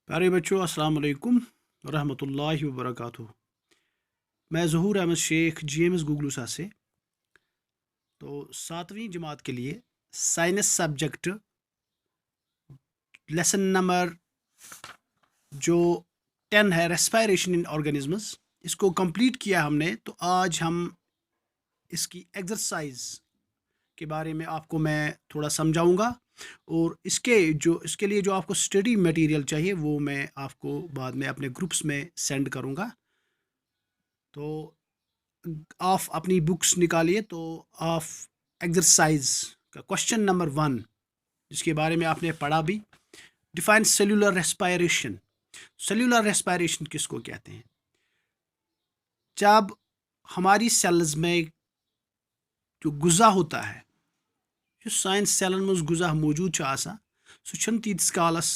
प्यारे बच्चों, अस्सलाम वालेकुम रहमतुल्लाहि व बरकातुहू। मैं ज़हूर अहमद शेख GMS गुगलूसा से। तो 7वीं जमात के लिए साइंस सब्जेक्ट लेसन नंबर जो 10 है, रेस्पायरेशन इन ऑर्गेनिजम्स, इसको कंप्लीट किया हमने। तो आज हम इसकी एक्सरसाइज के बारे में आपको मैं थोड़ा समझाऊंगा, और इसके लिए जो आपको स्टडी मटेरियल चाहिए वो मैं आपको बाद में अपने ग्रुप्स में सेंड करूंगा। तो आप अपनी बुक्स निकालिए। तो आप एक्सरसाइज का क्वेश्चन नंबर 1, जिसके बारे में आपने पढ़ा भी, define cellular respiration. Cellular respiration किसको कहते हैं? जब हमारी सेल्स में जो गुजा होता है, जो साइंस सेलन में गुजा मौजूद सह तीस कालस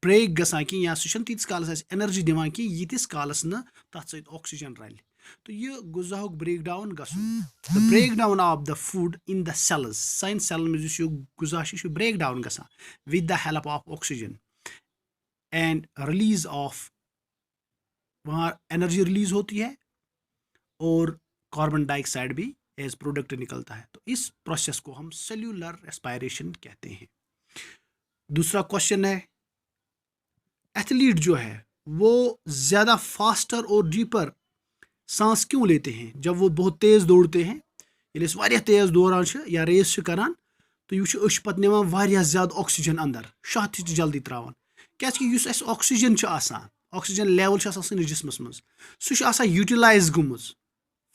ब्रेक गसान कि या सह तीस कालस एनर्जी दिवान कि यीतिस कालस न तथ सहित ऑक्सीजन रल। तो यह गुजा ब्रेक डाउन गसन, the break down of the food in the cells, science cell में गुजा ब्रेक डाउन गसान with the help of oxygen and release of, वहाँ एनर्जी रिलीज होती है और कार्बन डाइऑक्साइड भी एज प्रोडक्ट निकलता है। तो इस प्रोसेस को हम सेल्यूलर रेस्पायरेशन कहते हैं। दूसरा क्वेश्चन है, एथलीट जो है वो ज़्यादा फास्टर और डीपर सांस क्यों लेते हैं जब वो बहुत तेज़ दौड़ते हैं? ये तेज़ दौरान या रेस करान, तो यह पे निवान ज़्यादा ऑक्सीजन अंदर, शह जल्दी त्रावान, क्या ऑक्सीजन ऑक्सीजन लेवल जिसमस मज सह यूटिलाइज गुमुज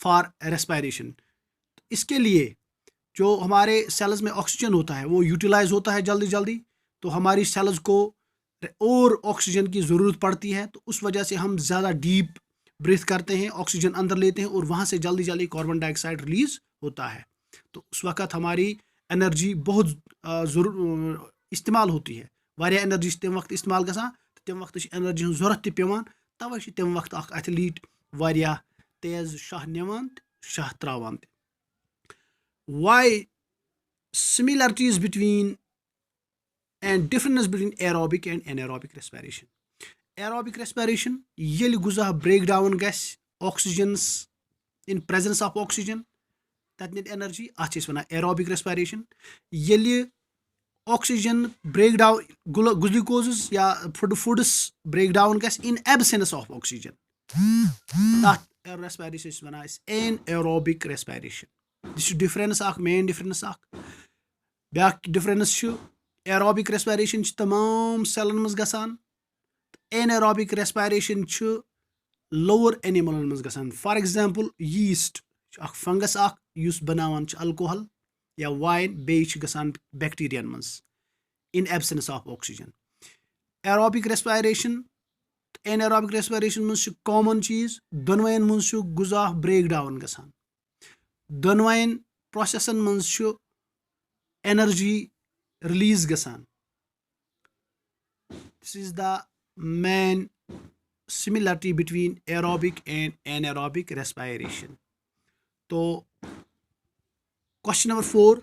फॉर रेस्पायरेशन। इसके लिए जो हमारे सेल्स में ऑक्सीजन होता है वो यूटिलाइज होता है जल्दी जल्दी, तो हमारी सेल्स को और ऑक्सीजन की ज़रूरत पड़ती है। तो उस वजह से हम ज़्यादा डीप ब्रीथ करते हैं, ऑक्सीजन अंदर लेते हैं और वहाँ से जल्दी जल्दी कार्बन डाइऑक्साइड रिलीज होता है। तो उस वक्त हमारी एनर्जी बहुत ज़रूर इस्तेमाल होती है, वारिया एनर्जी तम वक्त इस्तेमाल गसान, तम वक्त एनर्जी हूँ ज़रूरत ति पेवान, तवे तम वक्त एथलीट वारिया तेज़ शाह निवान शाह त्रावान। Why similarities between and difference between aerobic and anaerobic respiration? Aerobic respiration, yel guza breakdown gas oxygens in presence of oxygen, that need energy, achis wana aerobic respiration. Yel oxygen breakdown glucoses ya foods breakdown gas in absence of oxygen, that respiration is wana is anaerobic respiration. This is difference main difference ब्याक difference aerobic respiration तमाम सेलन मज गसान, anaerobic respiration lower एनिमलन मज गसान। For example yeast fungus युस बनावान अल्कोहल या वाइन, बेच गसान बैक्टीरियन मज in absence of oxygen. Aerobic respiration anaerobic respiration मज कॉमन चीज, दोनवन मज गुजा ब्रेक डाउन गसान, दोनवन प्रोसेसन मज एनर्जी रिलीज गसान। This is the main similarity between aerobic and anaerobic respiration. तो क्वेश्चन नंबर 4,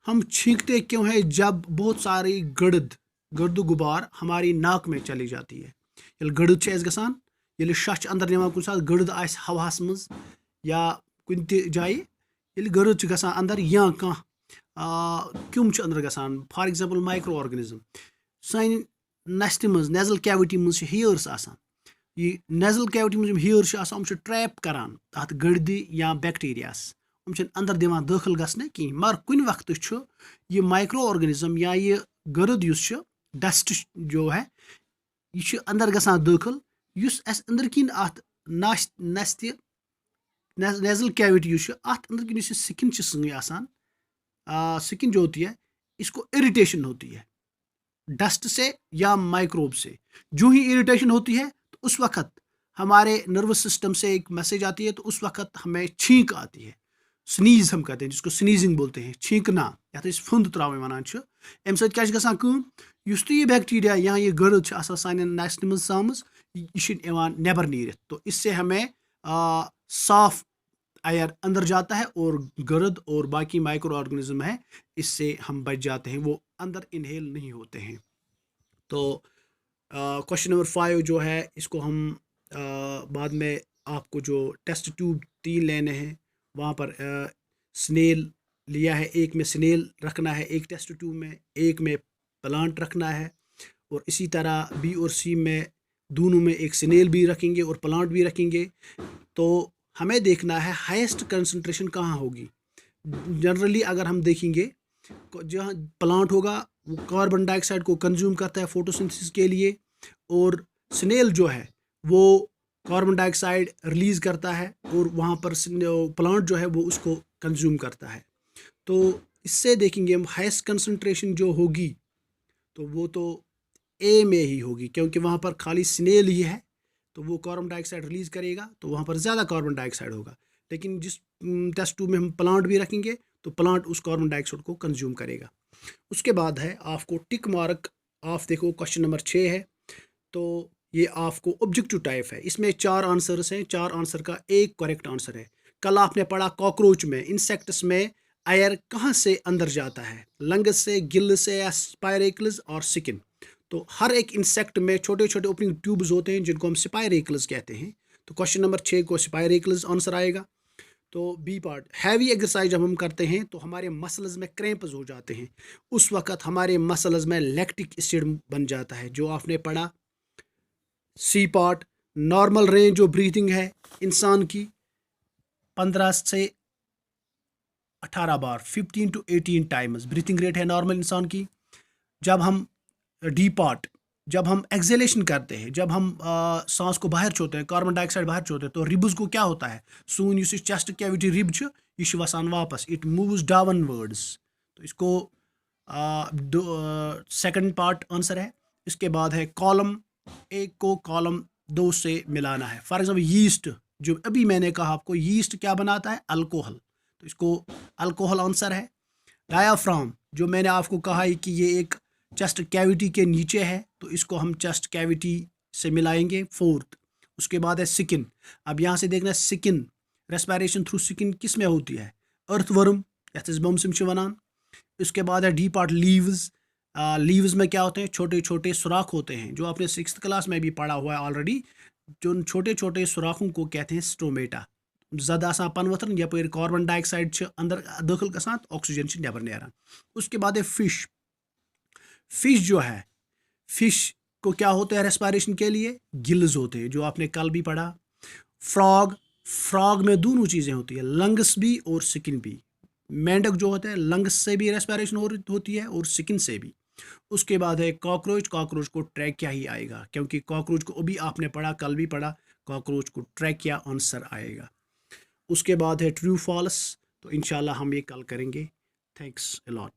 हम छींकते क्यों हैं जब बहुत सारी गर्द गुबार हमारी नाक में चली जाती है? ये गर्द गसान, ये शह अंदर निवान कुछ गर्द आस हवास मज या कुन जाए, ये गर्द गसान अंदर या कह क्यूम अंदर गसान, फॉर एग्जांपल माइक्रो ऑर्गेनिज्म सान नस्ट मज नेजल कैविटी मज हेयर्स आसान, ये नेजल कैविटी मज हेयर हम ट्रैप करान तथ गर्द या बैक्टीरियास, हम अंदर दिवान दाखिल गसने कहीं, मगर कुन वक्त ये माइक्रो ऑर्गेनिज्म या ये गर्द डस्ट जो है यह अंदर गसान दाखिल, इस अंदर किन अत नस्त नेजल कैविटी अंदर किन स्किन सही आसान, स्किन जो होती है इसको इरिटेशन होती है डस्ट से या माइक्रोब से। जो ही इरिटेशन होती है तो उस वक्त हमारे नर्वस सिस्टम से एक मैसेज आती है, तो उस वक्त हमें छींक आती है, स्नीज हम कहते हैं, जिसको स्नीजिंग बोलते हैं, छींकना या फुंद त्रावे वनान अम सत यह बैक्टीरिया या ये गर्द सान नस्ट मज सामज यह नेबर नीरित, तो इससे हमें साफ एयर अंदर जाता है और गर्द और बाकी माइक्रो ऑर्गेनिज्म है इससे हम बच जाते हैं, वो अंदर इनहेल नहीं होते हैं। तो क्वेश्चन नंबर 5 जो है इसको हम बाद में आपको जो टेस्ट ट्यूब 3 लेने हैं वहाँ पर स्नेल लिया है, एक में स्नेल रखना है एक टेस्ट ट्यूब में, एक में प्लांट रखना है, और इसी तरह बी और सी में दोनों में एक स्नेल भी रखेंगे और प्लांट भी रखेंगे। तो हमें देखना है हाईएस्ट कंसंट्रेशन कहाँ होगी। जनरली अगर हम देखेंगे जहाँ प्लांट होगा वो कार्बन डाइऑक्साइड को कंज्यूम करता है फोटोसिंथेसिस के लिए, और स्नेल जो है वो कार्बन डाइऑक्साइड रिलीज करता है और वहाँ पर प्लांट जो है वो उसको कंज्यूम करता है। तो इससे देखेंगे हम हाईएस्ट कंसंट्रेशन जो होगी तो वो तो ए में ही होगी, क्योंकि वहाँ पर खाली स्नेल ही है तो वो कार्बन डाइऑक्साइड रिलीज करेगा तो वहाँ पर ज़्यादा कार्बन डाइऑक्साइड होगा। लेकिन जिस टेस्ट ट्यूब में हम प्लांट भी रखेंगे तो प्लांट उस कार्बन डाइऑक्साइड को कंज्यूम करेगा। उसके बाद है आपको टिक मार्क ऑफ, देखो क्वेश्चन नंबर 6 है तो ये आपको ऑब्जेक्टिव टाइप है, इसमें 4 आंसर्स हैं, 4 आंसर का एक करेक्ट आंसर है। कल आपने पढ़ा कॉकरोच में, इंसेक्ट्स में एयर कहाँ से अंदर जाता है, लंग्स से, गिल से, या स्पायरेकल्स और स्किन। तो हर एक इंसेक्ट में छोटे छोटे ओपनिंग ट्यूब्स होते हैं जिनको हम स्पायरेकल्स कहते हैं। तो क्वेश्चन नंबर 6 को स्पायरेकल्स आंसर आएगा। तो बी पार्ट, हैवी एक्सरसाइज जब हम करते हैं तो हमारे मसल्स में क्रैम्प्स हो जाते हैं, उस वक्त हमारे मसल्स में लैक्टिक एसिड बन जाता है, जो आपने पढ़ा। सी पार्ट, नॉर्मल रेंज जो ब्रीथिंग है इंसान की 15 से 18 बार 15 टू 18 टाइम्स ब्रीथिंग रेट है नॉर्मल इंसान की। जब हम डी पार्ट, जब हम एक्सेलेशन करते हैं, जब हम सांस को बाहर छोड़ते हैं, कार्बन डाइऑक्साइड बाहर छोड़ते हैं, तो रिब्स को क्या होता है, सून यह चेस्ट कैविटी रिब यह वसान वापस, इट मूव्स डाउन वर्ड्स। तो इसको सेकंड पार्ट आंसर है। इसके बाद है कॉलम एक को कॉलम 2 से मिलाना है। फॉर एग्जाम्पल यीस्ट, जो अभी मैंने कहा आपको, यीस्ट क्या बनाता है, अल्कोहल, तो इसको अल्कोहल आंसर है। डायाफ्राम, जो मैंने आपको कहा है कि ये एक चेस्ट कैविटी के नीचे है तो इसको हम चेस्ट कैविटी से मिलाएंगे, फोर्थ। उसके बाद है स्किन, अब यहाँ से देखना स्किन, रेस्पिरेशन थ्रू स्किन किस में होती है, अर्थवर्म यथ बमसिम वनान। उसके बाद है डी पार्ट लीव्स, लीव्स में क्या होते हैं, छोटे छोटे सुराख होते हैं, जो आपने 6th क्लास में भी पढ़ा हुआ है ऑलरेडी। जो छोटे छोटे सुराखों को कहते हैं स्टोमेटा। ज़्यादा आसान पन वथन यपर कार्बन डाइऑक्साइड अंदर दाखिल गसान, ऑक्सीजन नबर नेरान। उसके बाद है फिश, फिश जो है, फिश को क्या होता है रेस्पिरेशन के लिए, गिल्स होते हैं, जो आपने कल भी पढ़ा। फ्रॉग, फ्रॉग में दोनों चीज़ें होती है, लंग्स भी और स्किन भी। मेंढक जो होता है लंग्स से भी रेस्पिरेशन होती है और स्किन से भी। उसके बाद है कॉकरोच, कॉकरोच को ट्रैकिया ही आएगा, क्योंकि कॉकरोच को अभी आपने पढ़ा, कल भी पढ़ा, कॉकरोच को ट्रैकिया आंसर आएगा। उसके बाद है ट्रू फॉल्स, तो इंशाल्लाह हम ये कल करेंगे। Thanks a lot.